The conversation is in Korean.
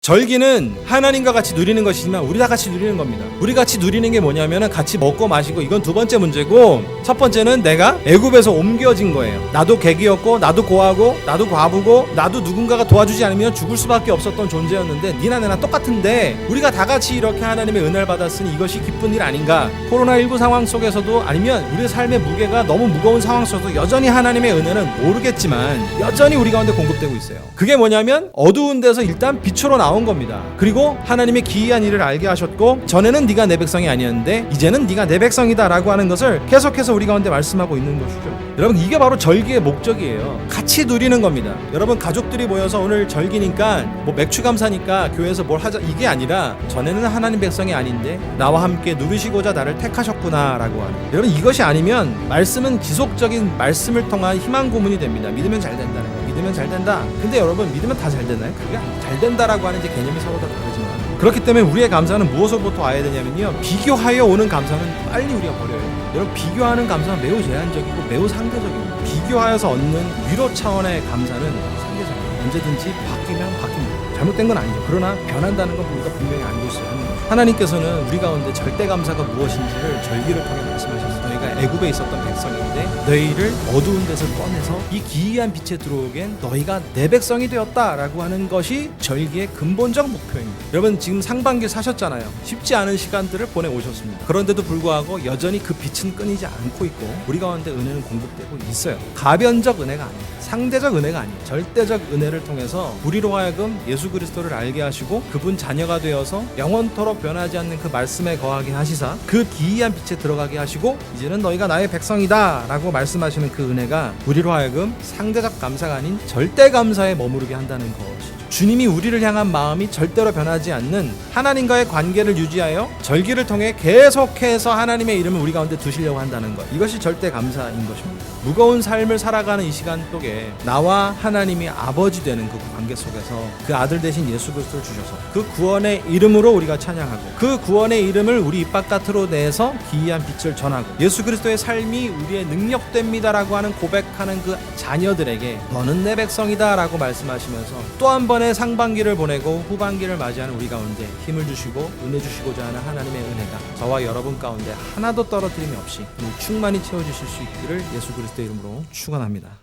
절기는 하나님과 같이 누리는 것이지만 우리 다 같이 누리는 겁니다. 우리 같이 누리는 게 뭐냐면은 같이 먹고 마시고, 이건 두 번째 문제고, 첫 번째는 내가 애굽에서 옮겨진 거예요. 나도 객이었고, 나도 고아고, 나도 과부고, 나도 누군가가 도와주지 않으면 죽을 수밖에 없었던 존재였는데 니나 내나 똑같은데 우리가 다 같이 이렇게 하나님의 은혜를 받았으니 이것이 기쁜 일 아닌가. 코로나19 상황 속에서도, 아니면 우리의 삶의 무게가 너무 무거운 상황 속에서도 여전히 하나님의 은혜는 모르겠지만 여전히 우리 가운데 공급되고 있어요. 그게 뭐냐면 어두운 데서 일단 빛으로 나온 겁니다. 그리고 하나님의 기이한 일을 알게 하셨고, 전에는 네가 내 백성이 아니었는데 이제는 네가 내 백성이다 라고 하는 것을 계속해서 우리 가운데 말씀하고 있는 것이죠. 여러분, 이게 바로 절기의 목적이에요. 같이 누리는 겁니다. 여러분, 가족들이 모여서 오늘 절기니까 뭐 맥주 감사니까 교회에서 뭘 하자, 이게 아니라 전에는 하나님 백성이 아닌데 나와 함께 누리시고자 나를 택하셨구나 라고 하는, 여러분, 이것이 아니면 말씀은 지속적인 말씀을 통한 희망 고문이 됩니다. 믿으면 잘 된다는 거예요. 믿으면 잘 된다. 근데 여러분, 믿으면 다 잘 되나요? 그게 잘 된다라고 하는 이제 개념이 서로 다 다르지만, 그렇기 때문에 우리의 감사는 무엇으로부터 와야 되냐면요, 비교하여 오는 감사는 빨리 우리가 버려요. 여러분, 비교하는 감사는 매우 제한적이고 매우 상대적입니다. 비교하여서 얻는 위로 차원의 감사는 상대적입니다. 언제든지 바뀌면 바뀝니다. 잘못된 건 아니죠. 그러나 변한다는 건 우리가 분명히 알고 있어야 하는 거죠. 하나님께서는 우리 가운데 절대 감사가 무엇인지를 절기를 통해 말씀하셔서, 너희가 애굽에 있었던 백성인데 너희를 어두운 데서 꺼내서 이 기이한 빛에 들어오겐 너희가 내 백성이 되었다라고 하는 것이 절기의 근본적 목표입니다. 여러분, 지금 상반기 사셨잖아요. 쉽지 않은 시간들을 보내오셨습니다. 그런데도 불구하고 여전히 그 빛은 끊이지 않고 있고 우리 가운데 은혜는 공급되고 있어요. 가변적 은혜가 아니에요. 상대적 은혜가 아니에요. 절대적 은혜를 통해서 우리로 하여금 예수 그리스도를 알게 하시고 그분 자녀가 되어서 영원토록 변하지 않는 그 말씀에 거하게 하시사 그 기이한 빛에 들어가게 하시고, 이제는 너희가 나의 백성이다 라고 말씀하시는 그 은혜가 우리로 하여금 상대적 감사가 아닌 절대 감사에 머무르게 한다는 것이죠. 주님이 우리를 향한 마음이 절대로 변하지 않는 하나님과의 관계를 유지하여 절기를 통해 계속해서 하나님의 이름을 우리 가운데 두시려고 한다는 것, 이것이 절대 감사인 것입니다. 무거운 삶을 살아가는 이 시간 속에 나와 하나님이 아버지 되는 그 관계 속에서 그 아들 대신 예수 그리스도를 주셔서 그 구원의 이름으로 우리가 찬양하고, 그 구원의 이름을 우리 입 바깥으로 내서 기이한 빛을 전하고, 예수 그리스도의 삶이 우리의 능력됩니다라고 하는 고백하는 그 자녀들에게 너는 내 백성이다 라고 말씀하시면서 또 한 번의 상반기를 보내고 후반기를 맞이하는 우리 가운데 힘을 주시고 은혜 주시고자 하는 하나님의 은혜가 저와 여러분 가운데 하나도 떨어뜨림이 없이 충만히 채워주실 수 있기를 예수 그리스도의 이름으로 축원합니다.